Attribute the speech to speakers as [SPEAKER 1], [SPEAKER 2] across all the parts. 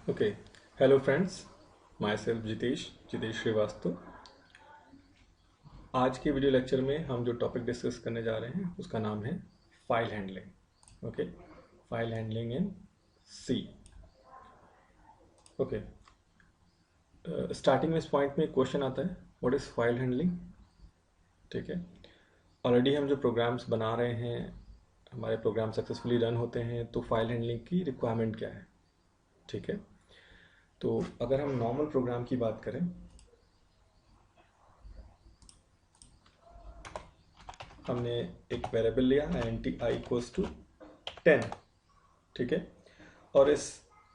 [SPEAKER 1] Okay, hello friends, myself Jitesh Shrivastava. आज के video lecture में हम जो टॉपिक डिस्कस करने जा रहे हैं उसका नाम है file handling. Okay, file handling in C. Okay, starting में इस पॉइंट में एक क्वेश्चन आता है, व्हाट इज़ फाइल हैंडलिंग। ठीक है, ऑलरेडी हम जो प्रोग्राम्स बना रहे हैं, हमारे प्रोग्राम सक्सेसफुली रन होते हैं, तो फाइल हैंडलिंग की रिक्वायरमेंट क्या है। ठीक है, तो अगर हम नॉर्मल प्रोग्राम की बात करें, हमने एक वेरिएबल लिया int i इक्वल्स टू 10। ठीक है, और इस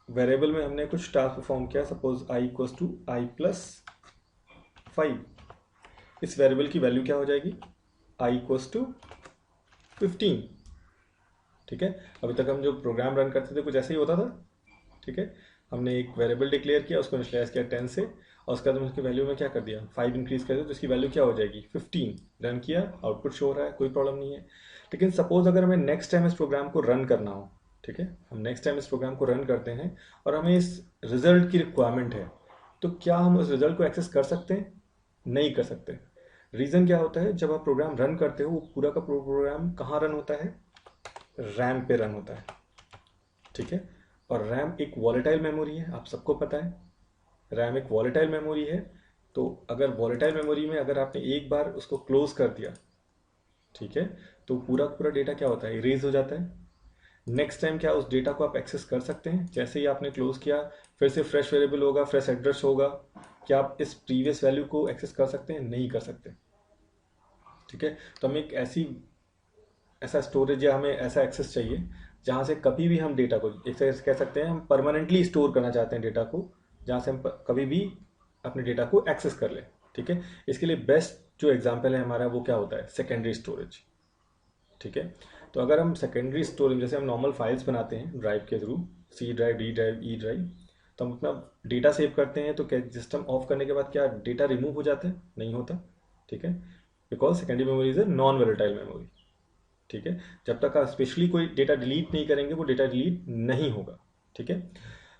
[SPEAKER 1] वेरिएबल में हमने कुछ टास्क परफॉर्म किया, suppose i equals to i plus 5। इस वेरिएबल की वैल्यू क्या हो जाएगी, i इक्वल्स टू 15। ठीक है, अभी तक हम जो प्रोग्राम रन करते थे कुछ ऐसा ही होता था। ठीक है, हमने एक वेरिएबल डिक्लेयर किया, उसको इनिशियलाइज किया 10 से, और उसके बाद उसकी वैल्यू में क्या कर दिया, 5 इंक्रीज कर दिया, तो इसकी वैल्यू क्या हो जाएगी 15। रन किया, आउटपुट शो हो रहा है, कोई प्रॉब्लम नहीं है। लेकिन सपोज अगर हमें नेक्स्ट टाइम इस प्रोग्राम को रन करना हो, ठीक है, हम नेक्स्ट टाइम इस प्रोग्राम को रन करते हैं और हमें इस रिजल्ट की रिक्वायरमेंट है, तो क्या हम उस रिजल्ट को एक्सेस कर सकते हैं? नहीं कर सकते। रीज़न क्या होता है, जब आप प्रोग्राम रन करते हो वो पूरा का प्रोग्राम कहाँ रन होता है, रैम पे रन होता है। ठीक है, और रैम एक वॉलेटाइल मेमोरी है, आप सबको पता है रैम एक वॉलेटाइल मेमोरी है। तो अगर वॉलेटाइल मेमोरी में अगर आपने एक बार उसको क्लोज कर दिया, ठीक है, तो पूरा पूरा डेटा क्या होता है, इरेज हो जाता है। नेक्स्ट टाइम क्या उस डेटा को आप एक्सेस कर सकते हैं? जैसे ही आपने क्लोज किया, फिर से फ्रेश वेरिएबल होगा, फ्रेश एड्रेस होगा, क्या आप इस प्रीवियस वैल्यू को एक्सेस कर सकते हैं? नहीं कर सकते। ठीक है, तो हमें एक ऐसा स्टोरेज या हमें ऐसा एक्सेस चाहिए जहाँ से कभी भी हम डेटा को, एक तरह से कह सकते हैं हम परमानेंटली स्टोर करना चाहते हैं डेटा को, जहाँ से हम कभी भी अपने डेटा को एक्सेस कर लें। ठीक है, इसके लिए बेस्ट जो एग्जांपल है हमारा वो क्या होता है, सेकेंडरी स्टोरेज। ठीक है, तो अगर हम सेकेंडरी स्टोरेज, जैसे हम नॉर्मल फाइल्स बनाते हैं ड्राइव के थ्रू, C drive, D drive, E drive, तो हम अपना डेटा सेव करते हैं, तो क्या सिस्टम ऑफ करने के बाद क्या डेटा रिमूव हो जाता है? नहीं होता। ठीक है, because secondary memory is a non volatile memory. ठीक है, जब तक आप स्पेशली कोई डेटा डिलीट नहीं करेंगे वो डेटा डिलीट नहीं होगा। ठीक है,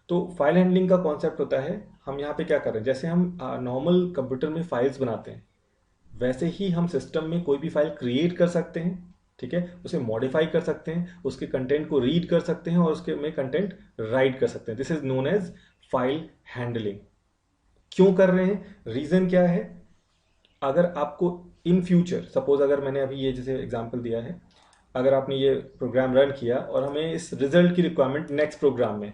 [SPEAKER 1] तो फाइल हैंडलिंग का कॉन्सेप्ट होता है, हम यहाँ पे क्या कर रहे हैं, जैसे हम नॉर्मल कंप्यूटर में फाइल्स बनाते हैं, वैसे ही हम सिस्टम में कोई भी फाइल क्रिएट कर सकते हैं। ठीक है, उसे मॉडिफाई कर सकते हैं, उसके कंटेंट को रीड कर सकते हैं और उसके में कंटेंट राइट कर सकते हैं। This is known as file handling. क्यों कर रहे हैं, रीजन क्या है? अगर आपको इन फ्यूचर, सपोज अगर मैंने अभी ये जैसे एग्जांपल दिया है, अगर आपने ये प्रोग्राम रन किया और हमें इस रिजल्ट की रिक्वायरमेंट नेक्स्ट प्रोग्राम में है,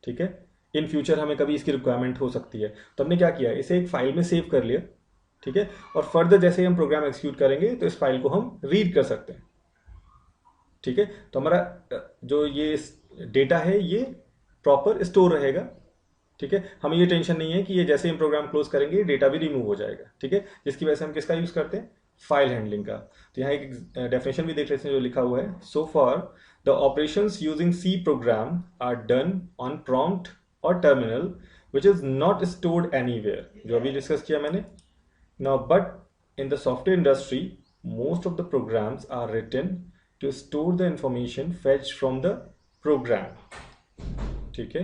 [SPEAKER 1] ठीक है, इन फ्यूचर हमें कभी इसकी रिक्वायरमेंट हो सकती है, तो हमने क्या किया, इसे एक फाइल में सेव कर लिया। ठीक है, और फर्दर जैसे ही हम प्रोग्राम एग्जीक्यूट करेंगे तो इस फाइल को हम रीड कर सकते हैं। ठीक है, तो हमारा जो ये डेटा है ये प्रॉपर स्टोर रहेगा। ठीक है, हमें ये टेंशन नहीं है कि ये जैसे हम प्रोग्राम क्लोज करेंगे डेटा भी रिमूव हो जाएगा। ठीक है, जिसकी वजह से हम किसका यूज करते हैं, फाइल हैंडलिंग का। तो यहाँ एक डेफिनेशन भी देख लेते हैं जो लिखा हुआ है, so for the operations using C program are done on prompt और terminal which is not stored anywhere, जो अभी डिस्कस किया मैंने। Now but in the software industry most of the programs are written to store the information fetched from the program. ठीक है,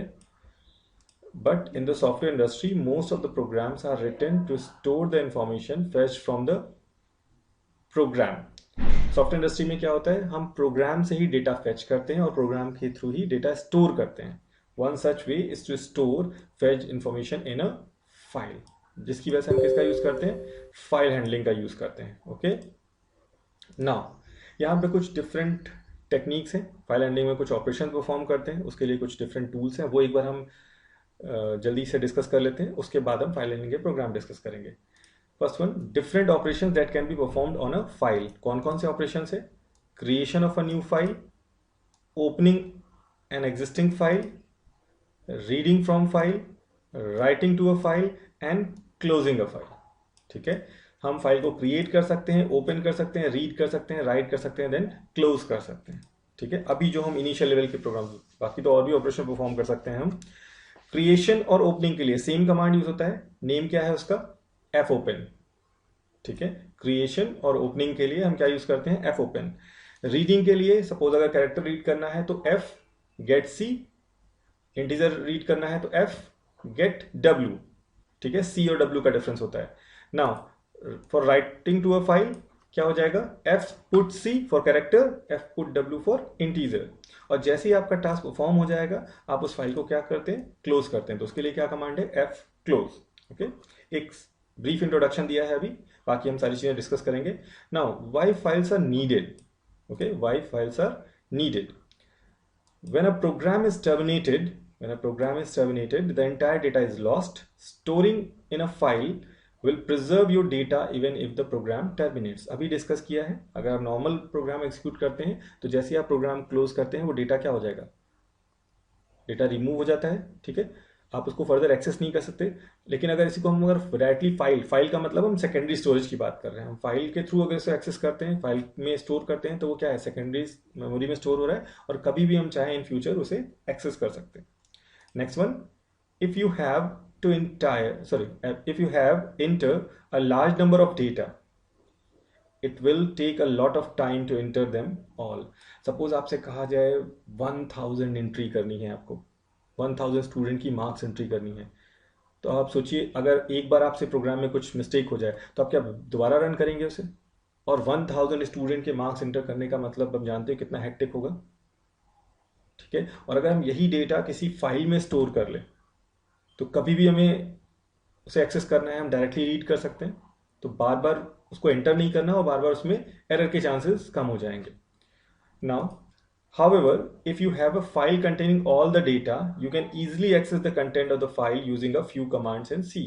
[SPEAKER 1] but in the software industry most of the programs are written to store the information fetched from the program. Software industry में क्या होता है, हम programme से ही data fetch करते हैं और प्रोग्राम के थ्रू ही डेटा स्टोर करते हैं। One such way is to store fetch information in a file, जिसकी वजह से हम किसका यूज करते हैं, फाइल हैंडलिंग का यूज करते हैं। ओके, नाउ यहाँ पे कुछ डिफरेंट टेक्निक्स हैं, फाइल हैंडलिंग में कुछ ऑपरेशन परफॉर्म करते हैं, उसके लिए कुछ डिफरेंट टूल्स हैं, वो एक बार हम जल्दी से डिस्कस कर लेते हैं, उसके बाद हम फाइल हैंडलिंग के प्रोग्राम डिस्कस करेंगे। First one, different operation that can be performed on a file. कौन कौन से ऑपरेशन है, creation of a new file, opening an existing file, reading from file, writing to a file and closing a file. ठीक है, हम file को create कर सकते हैं, ओपन कर सकते हैं, रीड कर सकते हैं, राइट कर सकते हैं, देन क्लोज कर सकते हैं। ठीक है, अभी जो हम इनिशियल लेवल के प्रोग्राम, बाकी तो और भी ऑपरेशन परफॉर्म कर सकते हैं हम। क्रिएशन और ओपनिंग के लिए सेम कमांड यूज होता है, नेम क्या है उसका, एफ ओपन। ठीक है, क्रिएशन और ओपनिंग के लिए हम क्या यूज करते हैं, एफ ओपन। रीडिंग के लिए सपोज अगर कैरेक्टर रीड करना है तो एफ गेट सी इंटीजर रीड करना है तो एफ गेट डब्ल्यू, ठीक है, सी और डब्ल्यू का डिफरेंस होता है। Now for writing to a file क्या हो जाएगा, F put C for character, F put W for integer. और जैसे ही आपका टास्क परफॉर्म हो जाएगा आप उस फाइल को क्या करते हैं, क्लोज करते हैं। तो उसके लिए क्या कमांड है, एफ क्लोज। ओके, एक ब्रीफ इंट्रोडक्शन दिया है अभी, बाकी हम सारी चीजें डिस्कस करेंगे। Now why files are needed, okay, why files are needed. When a program is terminated, the entire data is lost. Storing in a file will preserve your data even if the program terminates. अभी discuss किया है, अगर आप normal program execute करते हैं तो जैसे ही आप प्रोग्राम क्लोज करते हैं वो डेटा क्या हो जाएगा, डेटा रिमूव हो जाता है, ठीक है, आप उसको फर्दर एक्सेस नहीं कर सकते। लेकिन अगर इसी को हम अगर डायरेक्टली फाइल का मतलब हम सेकेंडरी स्टोरेज की बात कर रहे हैं, हम फाइल के थ्रू अगर इसे एक्सेस करते हैं, फाइल में स्टोर करते हैं, तो वो क्या है, सेकेंडरी मेमोरी में स्टोर हो रहा है और कभी भी हम चाहें इन फ्यूचर उसे एक्सेस कर सकते हैं। Next one, if you have if you have enter a large number of data, it will take a lot of time to enter them all. Suppose आपसे कहा जाए 1000 एंट्री करनी है आपको, 1000 स्टूडेंट की मार्क्स एंट्री करनी है, तो आप सोचिए अगर एक बार आपसे प्रोग्राम में कुछ मिस्टेक हो जाए तो आप क्या दोबारा रन करेंगे उसे? और 1000 स्टूडेंट के मार्क्स एंटर करने का मतलब हम जानते हैं कितना हेक्टिक होगा, ठीक है। और अगर हम यही डेटा किसी फाइल में स्टोर कर ले तो कभी भी हमें उसे एक्सेस करना है हम डायरेक्टली रीड कर सकते हैं, तो बार बार उसको एंटर नहीं करना और बार बार उसमें एरर के चांसेस कम हो जाएंगे। Now however, if you have a file containing all the data, you can easily access the content of the file using a few commands in C.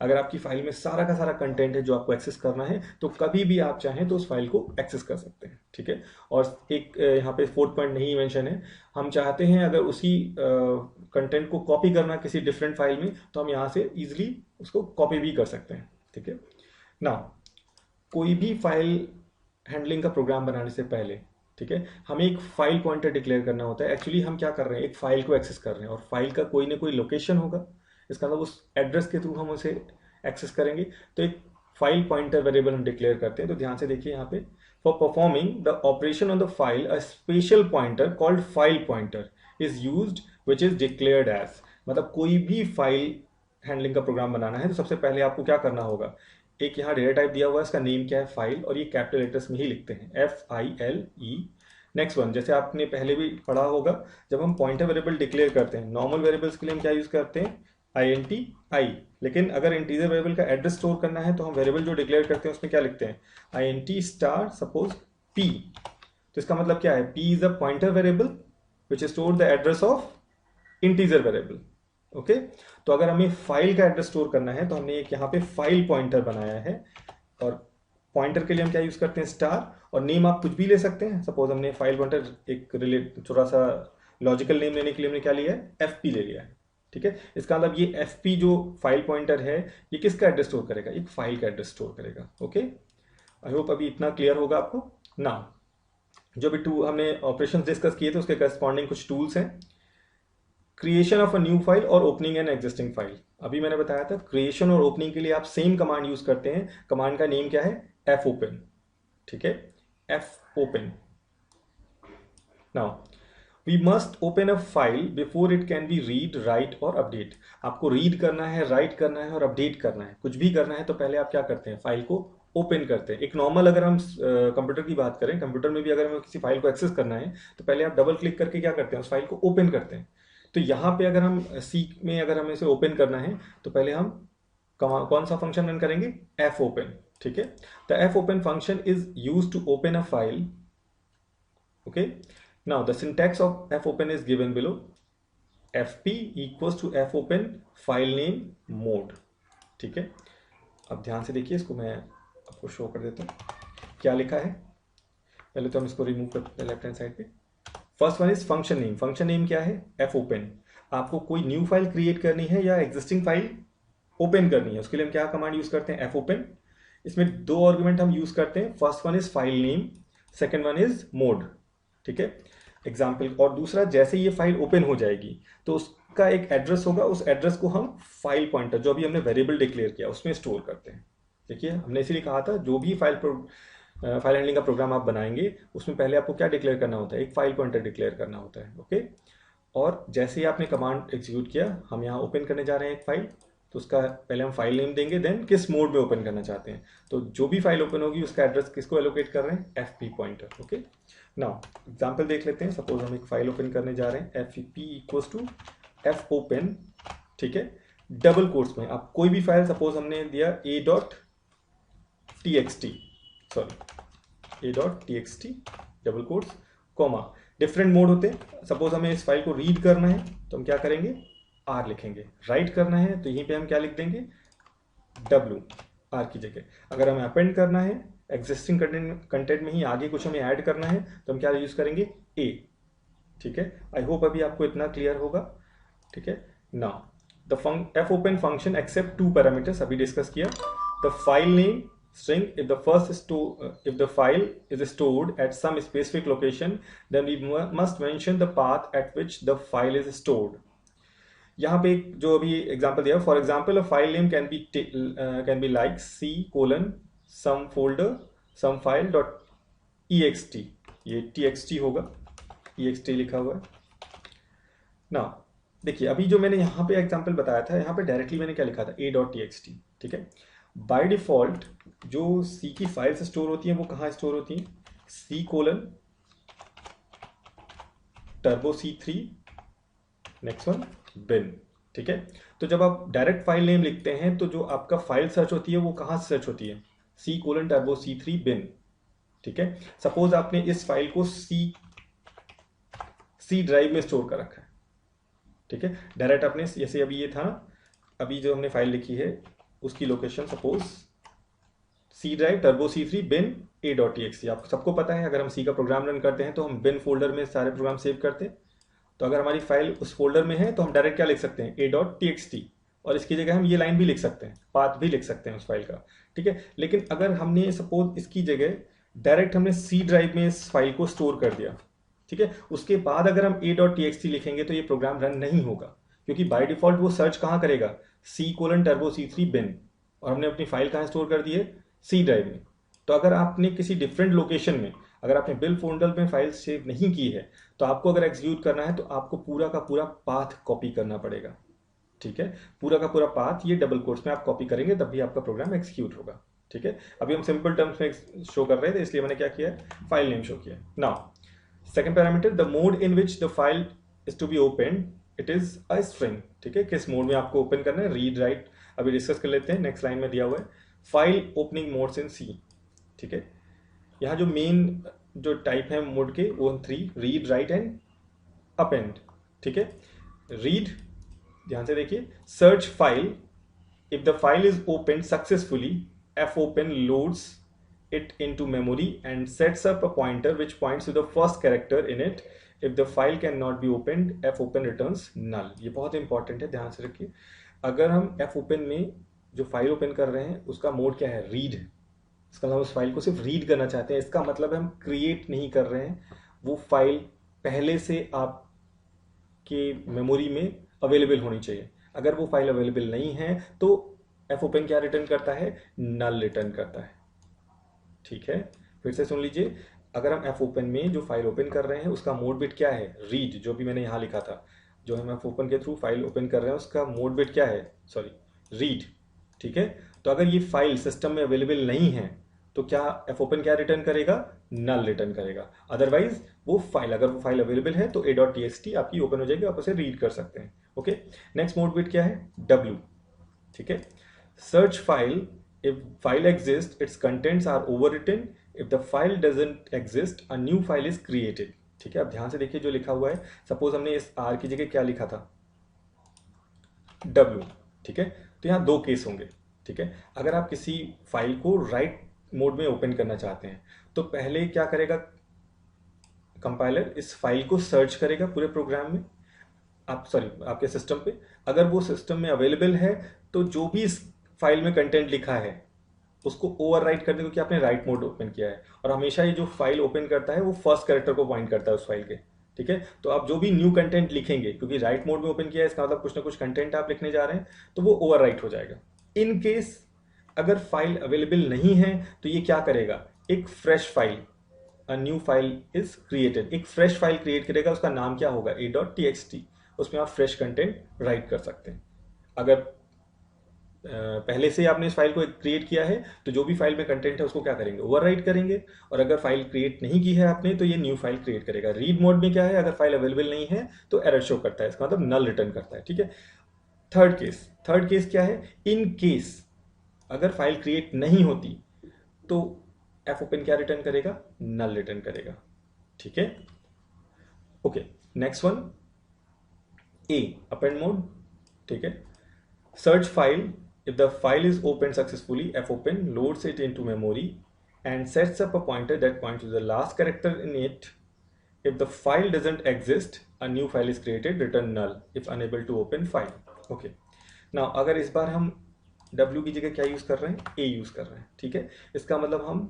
[SPEAKER 1] अगर आपकी फाइल में सारा का सारा कंटेंट है जो आपको एक्सेस करना है तो कभी भी आप चाहें तो उस फाइल को एक्सेस कर सकते हैं, ठीक है। और एक यहाँ पे 4th पॉइंट नहीं मेंशन है, हम चाहते हैं अगर उसी कंटेंट को कॉपी करना किसी डिफरेंट फाइल में तो हम यहाँ से इजिली उसको कॉपी भी कर सकते हैं, ठीक है ना। कोई भी फाइल हैंडलिंग का प्रोग्राम बनाने से पहले, ठीक है, हमें एक फाइल पॉइंटर डिक्लेयर करना होता है। एक्चुअली हम क्या कर रहे हैं, एक फाइल को एक्सेस कर रहे हैं और फाइल का कोई ना कोई लोकेशन होगा, इसका मतलब उस एड्रेस के थ्रू हम उसे एक्सेस करेंगे, तो एक फाइल पॉइंटर वेरिएबल हम डिक्लेयर करते हैं। तो ध्यान से देखिए यहाँ पे, for performing the operation on the file a special pointer called file pointer is used which is declared as. मतलब कोई भी फाइल हैंडलिंग का प्रोग्राम बनाना है तो सबसे पहले आपको क्या करना होगा, एक यहाँ डेटा टाइप दिया हुआ है, इसका नेम क्या है, फाइल, और ये कैपिटल लेटर्स में ही लिखते हैं, FILE। नेक्स्ट वन, जैसे आपने पहले भी पढ़ा होगा, जब हम पॉइंटर वेरिएबल डिक्लेयर करते हैं, नॉर्मल वेरिएबल्स के लिए हम क्या यूज करते हैं, INT I। लेकिन अगर इंटीजर वेरिएबल का एड्रेस स्टोर करना है तो हम वेरिएबल जो डिक्लेयर करते हैं उसमें क्या लिखते हैं, INT स्टार सपोज P। तो इसका मतलब क्या है, P is a pointer variable which store the address of integer variable. Okay, तो अगर हमें फाइल का एड्रेस स्टोर करना है तो हमने एक यहाँ पे फाइल पॉइंटर बनाया है, और पॉइंटर के लिए हम क्या यूज करते हैं, स्टार, और नेम आप कुछ भी ले सकते हैं। सपोज हमने फाइल पॉइंटर एक थोड़ा सा लॉजिकल नेम लेने के लिए हमने क्या लिया है, FP ले लिया है, ठीक है। इसका मतलब ये FP जो फाइल पॉइंटर है ये किसका एड्रेस स्टोर करेगा, एक फाइल का एड्रेस स्टोर करेगा। ओके, आई होप अभी इतना क्लियर होगा आपको ना। जो भी हमने ऑपरेशन डिस्कस किए थे उसके करस्पॉन्डिंग कुछ टूल्स हैं, creation of a new file और ओपनिंग एन एग्जिस्टिंग फाइल। अभी मैंने बताया था क्रिएशन और ओपनिंग के लिए आप सेम कमांड यूज करते हैं, कमांड का नेम क्या है, fopen, ठीक है, fopen। Now we must open a file before it can be read, write और अपडेट। आपको रीड करना है, राइट करना है और अपडेट करना है, कुछ भी करना है तो पहले आप क्या करते हैं, फाइल को ओपन करते हैं। एक नॉर्मल अगर हम कंप्यूटर की बात करें, कंप्यूटर में भी अगर हमें किसी फाइल को एक्सेस करना है तो पहले आप डबल क्लिक करके क्या करते हैं, उस फाइल को ओपन करते हैं। तो यहाँ पे अगर हम सी में अगर हमें इसे ओपन करना है तो पहले हम कौन सा फंक्शन रन करेंगे, fopen, ठीक है। The fopen function is use to open a file. Okay, now the syntax of fopen is given below, fp equals to fopen file name mode, ठीक है। अब ध्यान से देखिए, इसको मैं आपको शो कर देता हूँ क्या लिखा है। पहले तो हम इसको रिमूव करते हैं लेफ्ट हैंड साइड पे। First one is function name. Function name क्या है, fopen। आपको कोई न्यू फाइल क्रिएट करनी है या एग्जिस्टिंग फाइल ओपन करनी है, उसके लिए हम क्या कमांड यूज करते हैं, fopen। इसमें दो आर्गुमेंट हम यूज करते हैं, first one is file name, second one is mode, ठीक है, एग्जाम्पल। और दूसरा, जैसे ये फाइल ओपन हो जाएगी तो उसका एक एड्रेस होगा, उस एड्रेस को हम फाइल पॉइंटर जो अभी हमने वेरिएबल डिक्लेयर किया उसमें स्टोर करते हैं। देखिए हमने इसीलिए कहा था जो भी फाइल हैंडलिंग का प्रोग्राम आप बनाएंगे उसमें पहले आपको क्या डिक्लेयर करना होता है, एक फाइल पॉइंटर डिक्लेयर करना होता है। ओके, और जैसे ही आपने कमांड एग्जीक्यूट किया, हम यहाँ ओपन करने जा रहे हैं एक फाइल, तो उसका पहले हम फाइल नेम देंगे, देन किस मोड में ओपन करना चाहते हैं। तो जो भी फाइल ओपन होगी उसका एड्रेस किसको एलोकेट कर रहे हैं, F P pointer. Okay, now example देख लेते हैं। सपोज हम एक फाइल ओपन करने जा रहे हैं, F P equals to F open, ठीक है, डबल कोट्स में। आप कोई भी फाइल, सपोज हमने दिया a dot T x T, sorry a dot T x T double quotes comma, different mode होते हैं। सपोज हमें इस फाइल को रीड करना है तो हम क्या करेंगे, आर लिखेंगे। राइट करना है तो यहीं पे हम क्या लिख देंगे, डब्ल्यू, आर की जगह। अगर हमें अपेंड करना है एग्जिस्टिंग कंटेंट में ही आगे कुछ हमें ऐड करना है तो हम क्या यूज करेंगे, ए। ठीक है, आई होप अभी आपको इतना क्लियर होगा। ठीक है, now the F open function accept two parameters, अभी डिस्कस किया। The file name string, if the file is stored at some specific location, then we must mention the path at which the file is stored. यहाँ पे जो अभी example दिया, for example a file name can be like c colon some folder some file dot ext, ये txt होगा, ext लिखा हुआ है ना। देखिए अभी जो मैंने यहाँ पे एग्जांपल बताया था, यहाँ पे डायरेक्टली मैंने क्या लिखा था, a.txt। ठीक है, बाय डिफॉल्ट जो C की फाइल्स स्टोर होती हैं वो कहाँ स्टोर होती हैं, C colon turbo C3 next one bin. ठीक है, तो जब आप डायरेक्ट फाइल नेम लिखते हैं तो जो आपका फाइल सर्च होती है वो कहाँ से सर्च होती है, C कोलन टर्बो C3 बिन। ठीक है, सपोज आपने इस फाइल को C ड्राइव में स्टोर कर रखा है। ठीक है, डायरेक्ट आपने, जैसे अभी ये था ना, अभी जो हमने फाइल लिखी है उसकी location suppose C drive turbo C3 बिन a.txt। आपको सबको पता है अगर हम C का प्रोग्राम रन करते हैं तो हम बिन फोल्डर में सारे प्रोग्राम सेव करते हैं। तो अगर हमारी फाइल उस फोल्डर में है तो हम डायरेक्ट क्या लिख सकते हैं, a.txt, और इसकी जगह हम ये लाइन भी लिख सकते हैं, पाथ भी लिख सकते हैं उस फाइल का। ठीक है, लेकिन अगर हमने सपोज इसकी जगह डायरेक्ट हमने C ड्राइव में इस फाइल को स्टोर कर दिया, ठीक है, उसके बाद अगर हम a.txt लिखेंगे तो ये प्रोग्राम रन नहीं होगा, क्योंकि बाय डिफॉल्ट वो सर्च कहाँ करेगा, C कोलन टर्बो C3 बिन, और हमने अपनी फाइल कहाँ स्टोर कर दी है, C ड्राइव में। तो अगर आपने किसी डिफरेंट लोकेशन में, अगर आपने बिल फोल्डर में फाइल सेव नहीं की है, तो आपको अगर एग्जीक्यूट करना है तो आपको पूरा का पूरा पाथ कॉपी करना पड़ेगा। ठीक है, पूरा का पूरा पाथ ये डबल कोट्स में आप कॉपी करेंगे तब भी आपका प्रोग्राम एग्जीक्यूट होगा। ठीक है, अभी हम सिंपल टर्म्स में शो कर रहे थे इसलिए मैंने क्या किया, फाइल नेम शो किया। Now second parameter, the mode in which the file is to be open, it is a string. ठीक है, किस मोड में आपको ओपन करना है, रीड राइट, अभी डिस्कस कर लेते हैं। नेक्स्ट लाइन में दिया हुआ है फाइल ओपनिंग मोड्स इन सी। ठीक है, यहाँ जो मेन जो टाइप है मोड के वो 3, रीड राइट एंड अपेंड। ठीक है, रीड, ध्यान से देखिए, search file, if the file is open successfully, F open loads it into memory and sets up a pointer which points to the first character in it. If the file cannot be opened, fopen returns null. ये बहुत important है, ध्यान से रखिए। अगर हम fopen में जो फाइल ओपन कर रहे हैं उसका मोड क्या है, रीड, इसका मतलब उस फाइल को सिर्फ रीड करना चाहते हैं, इसका मतलब हम क्रिएट नहीं कर रहे हैं, वो फाइल पहले से आपके मेमोरी में अवेलेबल होनी चाहिए। अगर वो फाइल अवेलेबल नहीं है तो fopen क्या रिटर्न करता है, नल रिटर्न करता है। ठीक है, फिर से सुन लीजिए, अगर हम fopen में जो फाइल ओपन कर रहे हैं उसका मोड बिट क्या है, रीड, जो भी मैंने यहाँ लिखा था, जो हम fopen के थ्रू फाइल ओपन कर रहे हैं उसका मोड बिट क्या है, सॉरी रीड। ठीक है, तो अगर ये फाइल सिस्टम में अवेलेबल नहीं है तो क्या fopen क्या रिटर्न करेगा, नल रिटर्न करेगा। अदरवाइज वो फाइल, अगर वो फाइल अवेलेबल है तो a.txt आपकी ओपन हो जाएगी, आप उसे रीड कर सकते हैं। ओके, नेक्स्ट मोड बिट क्या है, w। ठीक है, search file, if file exists its contents are overwritten, if the file doesn't exist a new file is created। ठीक है, अब ध्यान से देखिए जो लिखा हुआ है, सपोज हमने इस r की जगह क्या लिखा था, w। ठीक है, तो यहाँ दो केस होंगे। ठीक है, अगर आप किसी फाइल को राइट मोड में ओपन करना चाहते हैं तो पहले क्या करेगा कंपाइलर, इस फाइल को सर्च करेगा पूरे प्रोग्राम में, आपके सिस्टम पे। अगर वो सिस्टम में अवेलेबल है तो जो भी इस फाइल में कंटेंट लिखा है उसको ओवरराइट कर देगा, क्योंकि आपने राइट मोड ओपन किया है। और हमेशा ये जो फाइल ओपन करता है वो फर्स्ट कैरेक्टर को पॉइंट करता है उस फाइल के। ठीक है, तो आप जो भी न्यू कंटेंट लिखेंगे, क्योंकि राइट मोड में ओपन किया है इसका मतलब कुछ ना कुछ कंटेंट आप लिखने जा रहे हैं, तो वो ओवरराइट हो जाएगा। इन केस अगर फाइल अवेलेबल नहीं है तो ये क्या करेगा, एक fresh file a new file is created, एक फ्रेश फाइल क्रिएट करेगा, उसका नाम क्या होगा, a.txt। उसमें आप फ्रेश कंटेंट राइट कर सकते हैं। अगर पहले से आपने इस फाइल को क्रिएट किया है तो जो भी फाइल में कंटेंट है उसको क्या करेंगे, ओवरराइट करेंगे। और अगर फाइल क्रिएट नहीं की है आपने तो ये न्यू फाइल क्रिएट करेगा। रीड मोड में क्या है, अगर फाइल अवेलेबल नहीं है तो एरर शो करता है, इसका मतलब नल रिटर्न करता है। ठीक है। थर्ड केस क्या है, इन केस अगर फाइल क्रिएट नहीं होती तो एफ ओपन क्या रिटर्न करेगा, नल रिटर्न करेगा। ठीक है। ओके, नेक्स्ट वन, ए अपेंड मोड। ठीक है। Search file. If the file is opened successfully, fopen loads it into memory and sets up a pointer that points to the last character in it. If the file doesn't exist, a new file is created, return null if unable to open file. Okay. Now अगर इस बार हम W की जगह क्या use कर रहे हैं, A use कर रहे हैं। ठीक है। इसका मतलब हम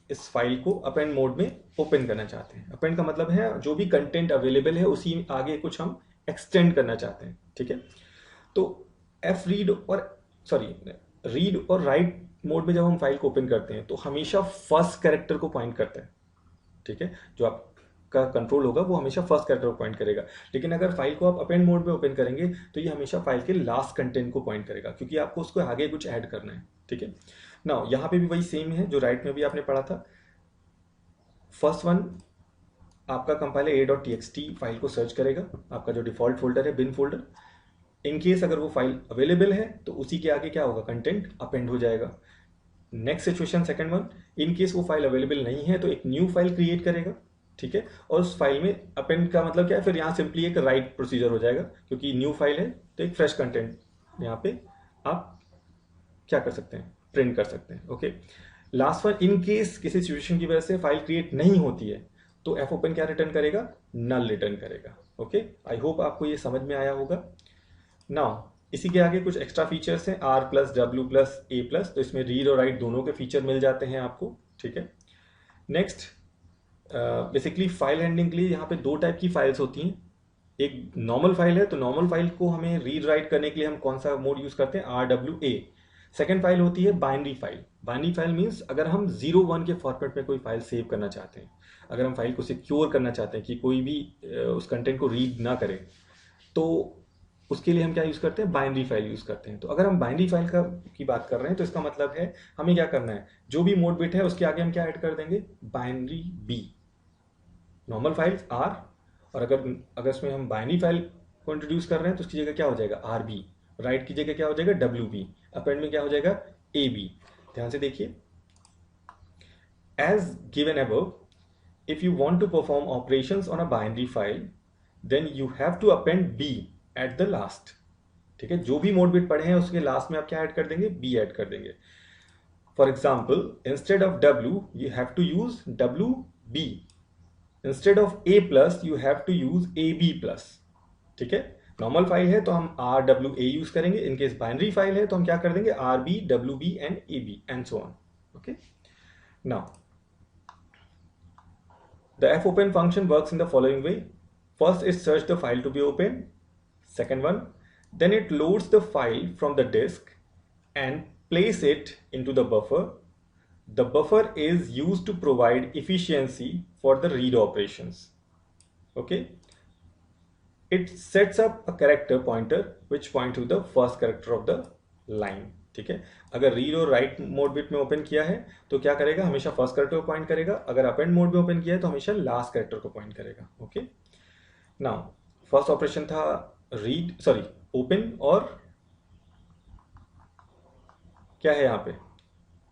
[SPEAKER 1] इस फाइल को अपेंड मोड में ओपन करना चाहते हैं। अपेंड का मतलब है जो भी कंटेंट अवेलेबल है उसी आगे कुछ हम एक्सटेंड करना चाहते हैं। ठीक है। तो रीड और राइट मोड में जब हम फाइल को ओपन करते हैं तो हमेशा फर्स्ट कैरेक्टर को पॉइंट करता है। ठीक है। जो आपका कंट्रोल होगा वो हमेशा फर्स्ट कैरेक्टर को पॉइंट करेगा। लेकिन अगर फाइल को आप अपेंड मोड में ओपन करेंगे तो ये हमेशा फाइल के लास्ट कंटेंट को पॉइंट करेगा, क्योंकि आपको उसको आगे कुछ ऐड करना है। ठीक है। नाउ यहाँ पे भी वही सेम है जो राइट में भी आपने पढ़ा था। फर्स्ट वन, आपका कंपाइलर a.txt फाइल को सर्च करेगा, आपका जो डिफॉल्ट फोल्डर है बिन फोल्डर। इन केस अगर वो फाइल अवेलेबल है तो उसी के आगे क्या होगा, कंटेंट अपेंड हो जाएगा। Next situation second one, in case वो फाइल अवेलेबल नहीं है तो एक न्यू फाइल क्रिएट करेगा। ठीक है। और उस फाइल में अपेंड का मतलब क्या है, फिर यहाँ सिंपली एक राइट प्रोसीजर हो जाएगा, क्योंकि न्यू फाइल है तो एक फ्रेश कंटेंट यहाँ पे आप क्या कर सकते हैं, प्रिंट कर सकते हैं। Okay. Last one, in case किसी सिचुएशन की वजह से फाइल क्रिएट नहीं होती है तो एफ ओपन क्या रिटर्न करेगा, नल रिटर्न करेगा। ओके, आई होप आपको ये समझ में आया होगा। नाउ इसी के आगे कुछ एक्स्ट्रा फीचर्स हैं, R plus W plus A plus, तो इसमें रीड और राइट दोनों के फीचर मिल जाते हैं आपको। ठीक है। नेक्स्ट, बेसिकली फाइल हैंडलिंग के लिए यहाँ पे दो टाइप की फाइल्स होती हैं। एक नॉर्मल फाइल है, तो नॉर्मल फाइल को हमें रीड राइट करने के लिए हम कौन सा मोड यूज करते हैं, RWA। सेकेंड फाइल होती है binary file. Binary file means अगर हम 0-1 के फॉर्मेट में कोई फाइल सेव करना चाहते हैं, अगर हम फाइल को सिक्योर करना चाहते हैं कि कोई भी उस कंटेंट को रीड ना करे, तो उसके लिए हम क्या यूज करते हैं, बाइनरी फाइल यूज करते हैं। तो अगर हम बाइनरी फाइल की बात कर रहे हैं तो इसका मतलब है हमें क्या करना है, जो भी मोड बिट है उसके आगे हम क्या ऐड कर देंगे, binary B. Normal file R, और अगर इसमें हम बाइनरी फाइल को इंट्रोड्यूस कर रहे हैं तो उसकी जगह क्या हो जाएगा, RB। राइट की जगह क्या हो जाएगा, WB। अपेंड में क्या हो जाएगा, AB। ध्यान से देखिए, as given above, if you want to perform operations on a binary file then you have to append B at the last। ठीक है। जो भी मोड बिट पढ़े हैं उसके लास्ट में आप क्या ऐड कर देंगे, B ऐड कर देंगे। For example, instead of W you have to use WB, instead of A plus you have to use AB plus. ठीक है। नॉर्मल फाइल है तो हम RWA यूज करेंगे, इनकेस बाइनरी फाइल है तो हम क्या कर देंगे, RB, WB and AB and so on. Okay. Now the fopen function works in the following way. First, it searches the file to be opened. Second one, then it loads the file from the disk and place it into the buffer. The buffer is used to provide efficiency for the read operations. Okay. It sets up a character pointer which points to the first character of the line. ठीक है। अगर read और right mode bit में open किया है तो क्या करेगा, हमेशा फर्स्ट कैरेक्टर को पॉइंट करेगा। अगर अपेंड मोड में ओपन किया है तो हमेशा लास्ट कैरेक्टर को पॉइंट करेगा। ओके। नाउ फर्स्ट ऑपरेशन था ओपन, और क्या है यहाँ पे,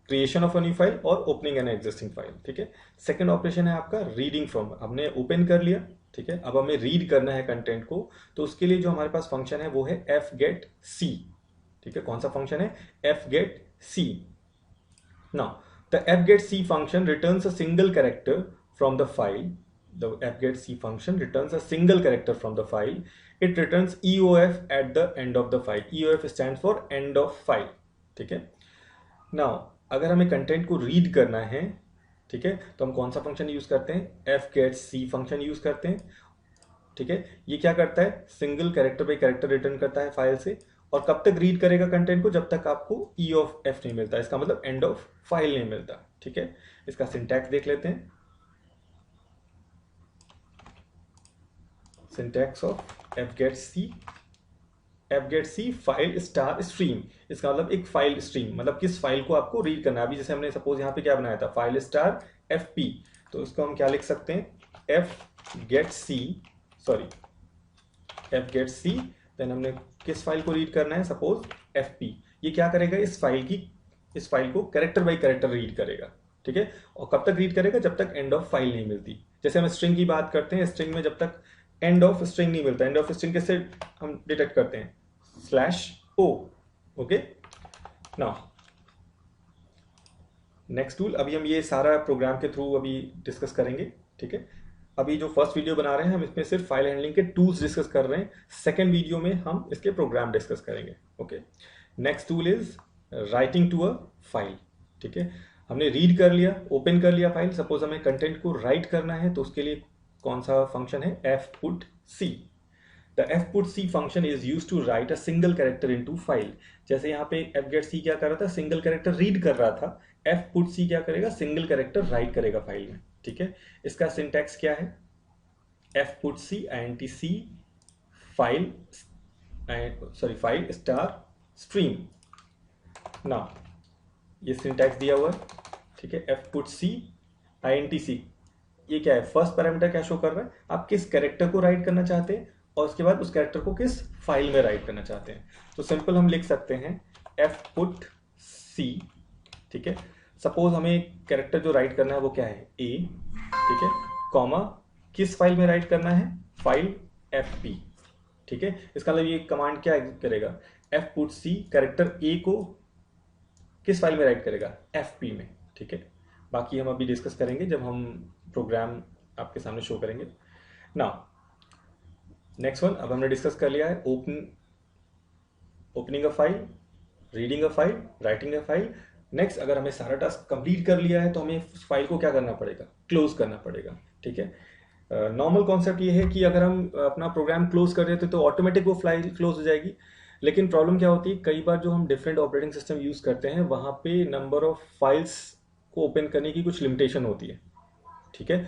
[SPEAKER 1] creation of a new file और ओपनिंग एन एग्जिस्टिंग फाइल। ठीक है। सेकेंड ऑपरेशन है आपका रीडिंग फ्रॉम। हमने ओपन कर लिया, ठीक है, अब हमें रीड करना है कंटेंट को, तो उसके लिए जो हमारे पास फंक्शन है वो है fgetc। ठीक है। कौन सा फंक्शन है, fgetc। Now the fgetc function returns a single character from the file. The fgetc function returns a single character from the file. It returns eof at the end of the file. eof stands for end of file. ठीक है। Now अगर हमें content को read करना है, ठीक है, तो हम कौन सा फंक्शन यूज करते हैं, fgetc फंक्शन यूज करते हैं। ठीक है। ये क्या करता है, single character by character return करता है फाइल से, और कब तक रीड करेगा कंटेंट को, जब तक आपको e ऑफ f नहीं मिलता, इसका मतलब एंड ऑफ फाइल नहीं मिलता। ठीक है। इसका सिंटैक्स देख लेते हैं। Syntax of F get C file star stream, इसका मतलब एक फाइल स्ट्रीम, मतलब किस फाइल को आपको रीड करना है। अभी जैसे हमने सपोज यहाँ पे क्या बनाया था, फाइल स्टार एफ पी, तो इसको हम क्या लिख सकते हैं, एफ गेट सी, सॉरी एफ गेट सी, देन हमने किस फाइल को रीड करना है, सपोज एफ पी। ये क्या करेगा, इस फाइल को कैरेक्टर बाई कैरेक्टर रीड करेगा, ठीक है। और कब तक रीड करेगा, जब तक एंड ऑफ फाइल नहीं मिलती। जैसे हम स्ट्रिंग की बात करते हैं, स्ट्रिंग में जब तक एंड ऑफ स्ट्रिंग नहीं मिलता, एंड ऑफ स्ट्रिंग कैसे हम डिटेक्ट करते हैं, /o, okay. Now next tool, अभी हम ये सारा प्रोग्राम के थ्रू अभी डिस्कस करेंगे, ठीक है। अभी जो फर्स्ट वीडियो बना रहे हैं हम इसमें सिर्फ फाइल हैंडलिंग के टूल्स डिस्कस कर रहे हैं, सेकंड वीडियो में हम इसके प्रोग्राम डिस्कस करेंगे, okay. Next tool is writing to a file, ठीक है। हमने रीड कर लिया, ओपन कर लिया फाइल, सपोज हमें कंटेंट को राइट करना है, तो उसके लिए कौन सा फंक्शन है, fputc। The fputc function is used to write a single character into file. जैसे यहाँ पे fgetc क्या कर रहा था, सिंगल कैरेक्टर रीड कर रहा था, fputc क्या करेगा, सिंगल कैरेक्टर राइट करेगा फाइल में, ठीक है। इसका सिंटैक्स क्या है, fputc intc file file star stream. Now ये सिंटैक्स दिया हुआ है, ठीक है। fputc intc, ये क्या है, फर्स्ट पैरामीटर क्या शो कर रहा है, आप किस कैरेक्टर को राइट करना चाहते हैं और उसके बाद उस कैरेक्टर को किस फाइल में राइट करना चाहते हैं। तो सिंपल हम लिख सकते हैं fputc, ठीक है। सपोज हमें कैरेक्टर जो राइट करना है वो क्या है, a, ठीक है, कॉमा किस फाइल में राइट करना है, फाइल fp, ठीक है। इसका मतलब ये कमांड क्या करेगा, fputc कैरेक्टर a को किस फाइल में राइट करेगा, fp में, ठीक है। बाकी हम अभी डिस्कस करेंगे जब हम प्रोग्राम आपके सामने शो करेंगे। नाउ नेक्स्ट वन, अब हमने डिस्कस कर लिया है opening a file, reading a file, writing a file. Next, अगर हमें सारा टास्क कंप्लीट कर लिया है तो हमें उस फाइल को क्या करना पड़ेगा, क्लोज करना पड़ेगा, ठीक है। नॉर्मल कॉन्सेप्ट ये है कि अगर हम अपना प्रोग्राम क्लोज कर देते तो ऑटोमेटिक वो फाइल क्लोज हो जाएगी। लेकिन प्रॉब्लम क्या होती है, कई बार जो हम डिफरेंट ऑपरेटिंग सिस्टम यूज करते हैं वहां पे नंबर ऑफ फाइल्स को ओपन करने की कुछ लिमिटेशन होती है, ठीक है।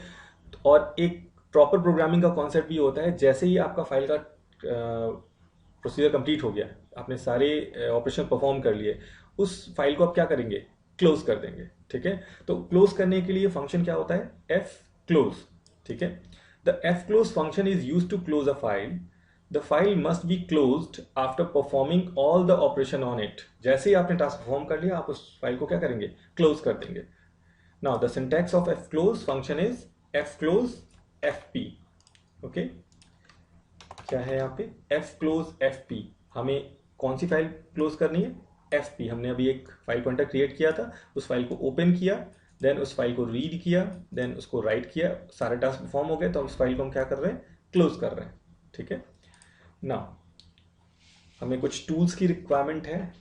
[SPEAKER 1] और एक प्रॉपर प्रोग्रामिंग का कॉन्सेप्ट भी होता है, जैसे ही आपका फाइल का प्रोसीजर कंप्लीट हो गया, आपने सारे ऑपरेशन परफॉर्म कर लिए, उस फाइल को आप क्या करेंगे, क्लोज कर देंगे, ठीक है। तो क्लोज करने के लिए फंक्शन क्या होता है, एफ क्लोज, ठीक है। The F close function is use to close a file. The file must be closed after performing all the operation on it. जैसे ही आपने टास्क परफॉर्म कर लिया, आप उस फाइल को क्या करेंगे, क्लोज कर देंगे। Now the syntax of F close function is F close fp, okay. क्या है यहाँ पे, एफ क्लोज fp, हमें कौन सी फाइल क्लोज करनी है, fp। हमने अभी एक फाइल पॉइंटर क्रिएट किया था, उस फाइल को ओपन किया, देन उस फाइल को रीड किया, देन उसको राइट किया, सारे टास्क परफॉर्म हो गए, तो उस फाइल को हम क्या कर रहे हैं, क्लोज कर रहे हैं, ठीक है। नाउ हमें कुछ टूल्स की रिक्वायरमेंट है।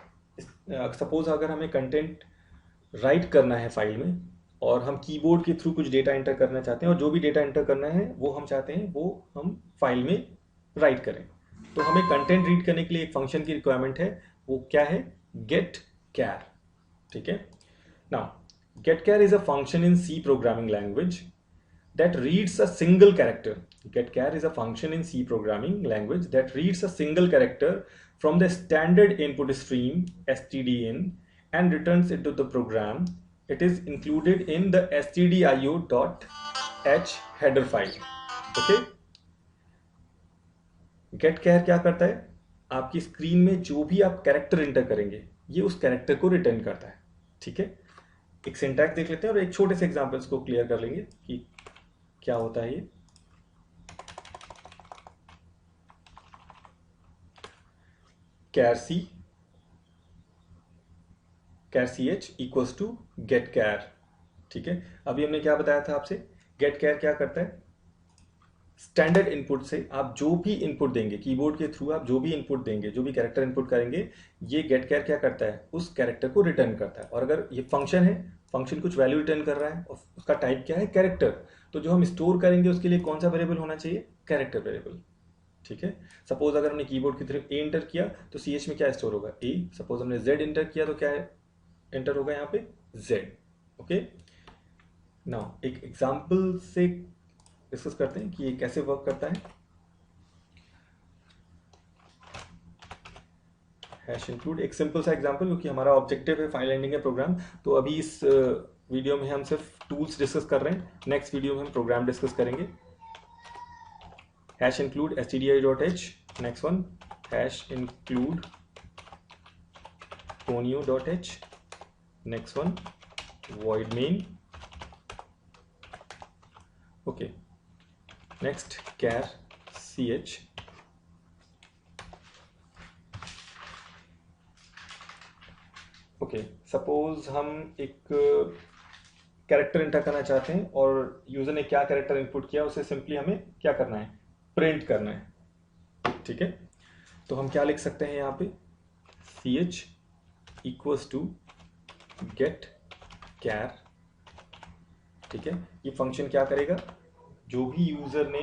[SPEAKER 1] सपोज अगर हमें कंटेंट राइट करना है फाइल में और हम कीबोर्ड के थ्रू कुछ डेटा एंटर करना चाहते हैं, और जो भी डेटा एंटर करना है वो हम चाहते हैं वो हम फाइल में राइट करें, तो हमें कंटेंट रीड करने के लिए एक फंक्शन की रिक्वायरमेंट है, वो क्या है, गेट कैर, ठीक है। Now get char is a function in C programming language that reads a single character. GetChar is a function in C programming language that reads a single character from the standard input stream stdin and returns it to the program. It is included in the stdio.h header file. Okay? GetChar क्या करता है, आपकी screen में जो भी आप character enter करेंगे ये उस कैरेक्टर को रिटर्न करता है, ठीक है। एक सिंटैक्स देख लेते हैं और एक छोटे से एग्जांपल्स को क्लियर कर लेंगे कि क्या होता है ये। Char c h equals to get char, ठीक है। अभी हमने क्या बताया था आपसे, गेट कैर क्या करता है, स्टैंडर्ड इनपुट से आप जो भी इनपुट देंगे, कीबोर्ड के थ्रू आप जो भी इनपुट देंगे, जो भी कैरेक्टर इनपुट करेंगे, ये गेट कैर क्या करता है, उस कैरेक्टर को रिटर्न करता है। और अगर ये फंक्शन है, फंक्शन कुछ वैल्यू रिटर्न कर रहा है और उसका टाइप क्या है, कैरेक्टर, तो जो हम स्टोर करेंगे उसके लिए कौन सा वेरिएबल होना चाहिए, कैरेक्टर वेरिएबल, ठीक है। सपोज अगर हमने कीबोर्ड की तरफ ए एंटर किया तो सी एच में क्या स्टोर होगा, ए। सपोज हमने जेड एंटर किया तो क्या एंटर होगा यहाँ पे, जेड, ओके। नाउ एक एग्जांपल से डिस्कस करते हैं कि ये कैसे वर्क करता है। हैश इंक्लूड एक सिंपल सा एग्जांपल, क्योंकि हमारा ऑब्जेक्टिव है फाइल एंडिंग है प्रोग्राम, तो अभी इस वीडियो में हम सिर्फ टूल्स डिस्कस कर रहे हैं, नेक्स्ट वीडियो में हम प्रोग्राम डिस्कस करेंगे। Hash include stdi.h, next one hash include conio.h, next one void main, okay, next char ch, okay, suppose हम एक कैरेक्टर इंटर करना चाहते हैं और यूजर ने क्या कैरेक्टर इनपुट किया उसे सिंपली हमें क्या करना है, प्रिंट करना है। ठीक है, तो हम क्या लिख सकते हैं यहाँ पे, ch equals to get char. ठीक है, ये फंक्शन क्या करेगा, जो भी यूजर ने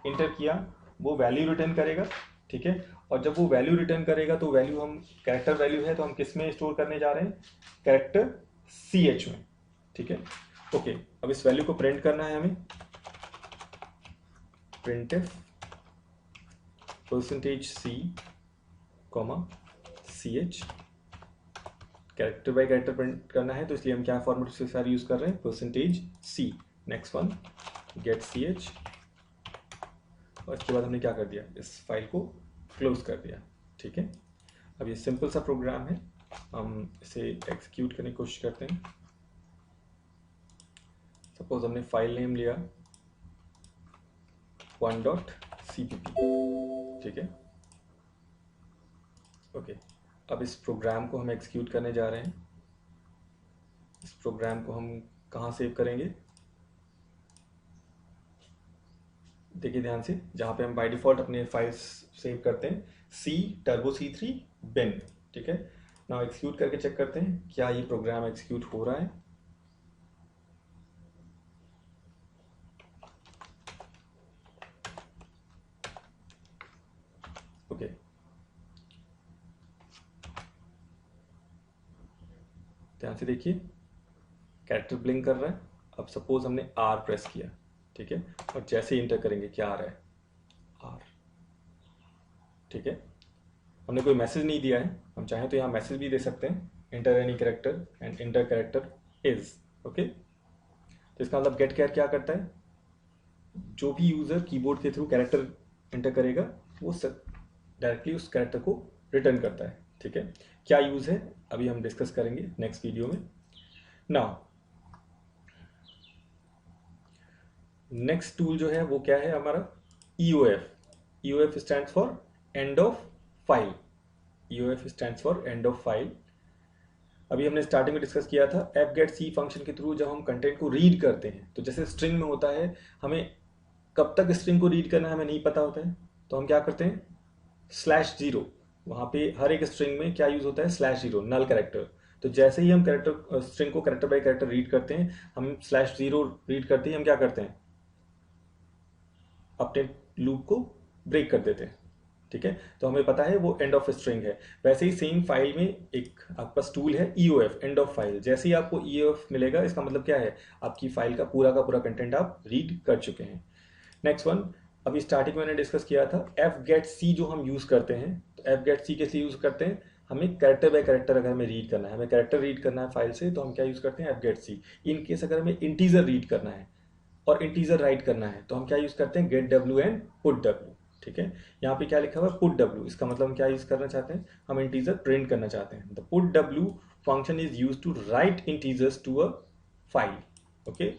[SPEAKER 1] इंटर किया वो वैल्यू रिटर्न करेगा। ठीक है, और जब वो वैल्यू रिटर्न करेगा तो वैल्यू हम कैरेक्टर वैल्यू है तो हम किस में स्टोर करने जा रहे हैं, कैरेक्टर ch में। ठीक है, ओके, अब इस वैल्यू को प्रिंट करना है हमें, printf %c, ch, character bye character print करना है तो इसलिए हम क्या फॉर्मेट से सारे यूज कर रहे हैं, %c, next one get ch, और इसके बाद हमने क्या कर दिया, इस फाइल को क्लोज कर दिया। ठीक है, अब ये सिंपल सा प्रोग्राम है, हम इसे एग्जीक्यूट करने की कोशिश करते हैं। सपोज हमने फाइल नेम लिया 1.cpp। ठीक है, ओके, अब इस प्रोग्राम को हम एग्जीक्यूट करने जा रहे हैं। इस प्रोग्राम को हम कहाँ सेव करेंगे, देखिए ध्यान से, जहाँ पे हम बाय डिफॉल्ट अपने फाइल्स सेव करते हैं, C टर्बो C3 bin। ठीक है, नाउ एग्जीक्यूट करके चेक करते हैं क्या ये प्रोग्राम एग्जीक्यूट हो रहा है। ओके, ध्यान से देखिए, कैरेक्टर ब्लिंक कर रहा है। अब सपोज हमने R प्रेस किया, ठीक है, और जैसे इंटर करेंगे क्या आ रहा है, R। ठीक है, हमने कोई मैसेज नहीं दिया है, हम चाहें तो यहाँ मैसेज भी दे सकते हैं, inter any character and inter character is. Okay, तो इसका मतलब गेट कैर क्या करता है, जो भी यूजर कीबोर्ड के थ्रू कैरेक्टर इंटर करेगा वो डायरेक्टली उस कैरेक्टर को रिटर्न करता है। ठीक है, क्या यूज है अभी हम डिस्कस करेंगे नेक्स्ट वीडियो में। नाउ नेक्स्ट टूल जो है वो क्या है हमारा, EOF। EOF stands for end of file. EOF stands for end of file. अभी हमने स्टार्टिंग में डिस्कस किया था, fgetc फंक्शन के थ्रू जब हम कंटेंट को रीड करते हैं, तो जैसे स्ट्रिंग में होता है, हमें कब तक स्ट्रिंग को रीड करना है हमें नहीं पता होता है, तो हम क्या करते हैं, /0, वहां पे हर एक स्ट्रिंग में क्या यूज होता है, /0 नल कैरेक्टर। तो जैसे ही हम कैरेक्टर स्ट्रिंग को कैरेक्टर बाय कैरेक्टर रीड करते हैं, हम /0 रीड करते ही हम क्या करते हैं, अपने लूप को ब्रेक कर देते हैं। ठीक है, तो हमें पता है वो एंड ऑफ स्ट्रिंग है। वैसे ही सेम फाइल में एक आपके पास टूल है EOF, एंड ऑफ फाइल। जैसे ही आपको EOF मिलेगा, इसका मतलब क्या है, आपकी फाइल का पूरा कंटेंट आप रीड कर चुके हैं। नेक्स्ट वन, अभी स्टार्टिंग में मैंने डिस्कस किया था, fgetc जो हम यूज करते हैं, तो fgetc कैसे यूज करते हैं, हमें कैरेक्टर बाय कैरेक्टर अगर हमें रीड करना है, हमें कैरेक्टर रीड करना है फाइल से, तो हम क्या यूज करते हैं, fgetc। इन केस अगर हमें इंटीजर रीड करना है और इंटीजर राइट करना है, तो हम क्या यूज करते हैं, getw एंड putw। ठीक है, यहाँ पे क्या लिखा हुआ है, putw, इसका मतलब हम क्या यूज करना चाहते हैं, हम इंटीजर प्रिंट करना चाहते हैं। The putw function is use to write integers to a file. Okay,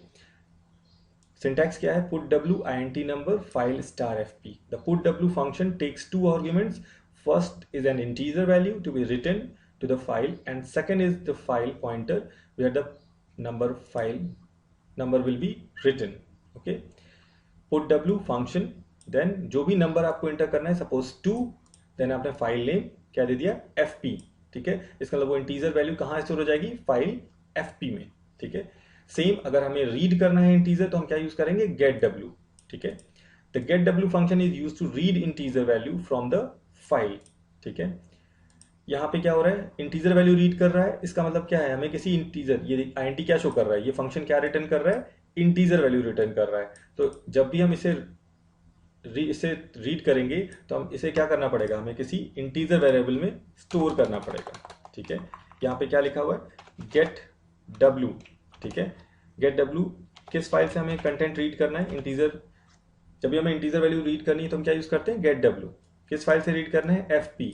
[SPEAKER 1] syntax क्या है, putw int number file *fp। the putw function takes two arguments, first is an integer value to be written to the file and second is the file pointer where the number will be written। okay, putw function, then जो भी number आपको inter करना है, suppose 2, then आपने file name क्या दे दिया, fp। ठीक है, इसका मतलब वो इंटीजर वैल्यू कहाँ स्टोर हो जाएगी, फाइल fp में। ठीक है, सेम अगर हमें रीड करना है इंटीजर, तो हम क्या यूज करेंगे, getw। ठीक है, the getw function is use to read integer value from the file. ठीक है, यहाँ पे क्या हो रहा है, इंटीजर वैल्यू रीड कर रहा है, इसका मतलब क्या है, हमें किसी इंटीजर, ये int क्या शो कर रहा है, ये फंक्शन क्या रिटर्न कर रहा है, इंटीजर वैल्यू रिटर्न कर रहा है। तो जब भी हम इसे इसे रीड करेंगे तो हम इसे क्या करना पड़ेगा, हमें किसी इंटीजर वेरिएबल में स्टोर करना पड़ेगा। ठीक है, यहाँ पे क्या लिखा हुआ है, गेट डब्ल्यू। ठीक है, गेट डब्ल्यू किस फाइल से हमें कंटेंट रीड करना है, इंटीजर। जब भी हमें इंटीजर वैल्यू रीड करनी है तो हम क्या यूज करते हैं, गेट डब्ल्यू। किस फाइल से रीड करना है, एफ पी।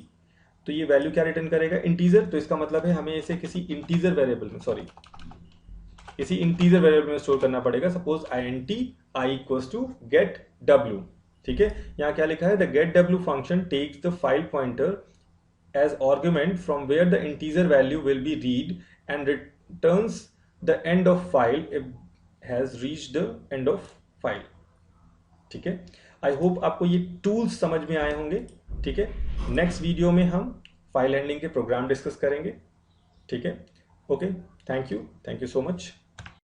[SPEAKER 1] तो ये वैल्यू क्या रिटर्न करेगा, इंटीजर। तो इसका मतलब है हमें इसे किसी इंटीजर वेरिएबल में, सॉरी किसी इंटीजर वेरिएबल में स्टोर करना पड़ेगा। Suppose int I equals to get W. ठीक है, यहाँ क्या लिखा है, the get W function takes the file pointer as argument from where the integer value will be read and returns the end of file if has reached the end of file। ठीक है, I hope आपको ये tools समझ में आए होंगे। ठीक है, नेक्स्ट वीडियो में हम फाइल हैंडलिंग के प्रोग्राम डिस्कस करेंगे। ठीक है, okay, thank you so much.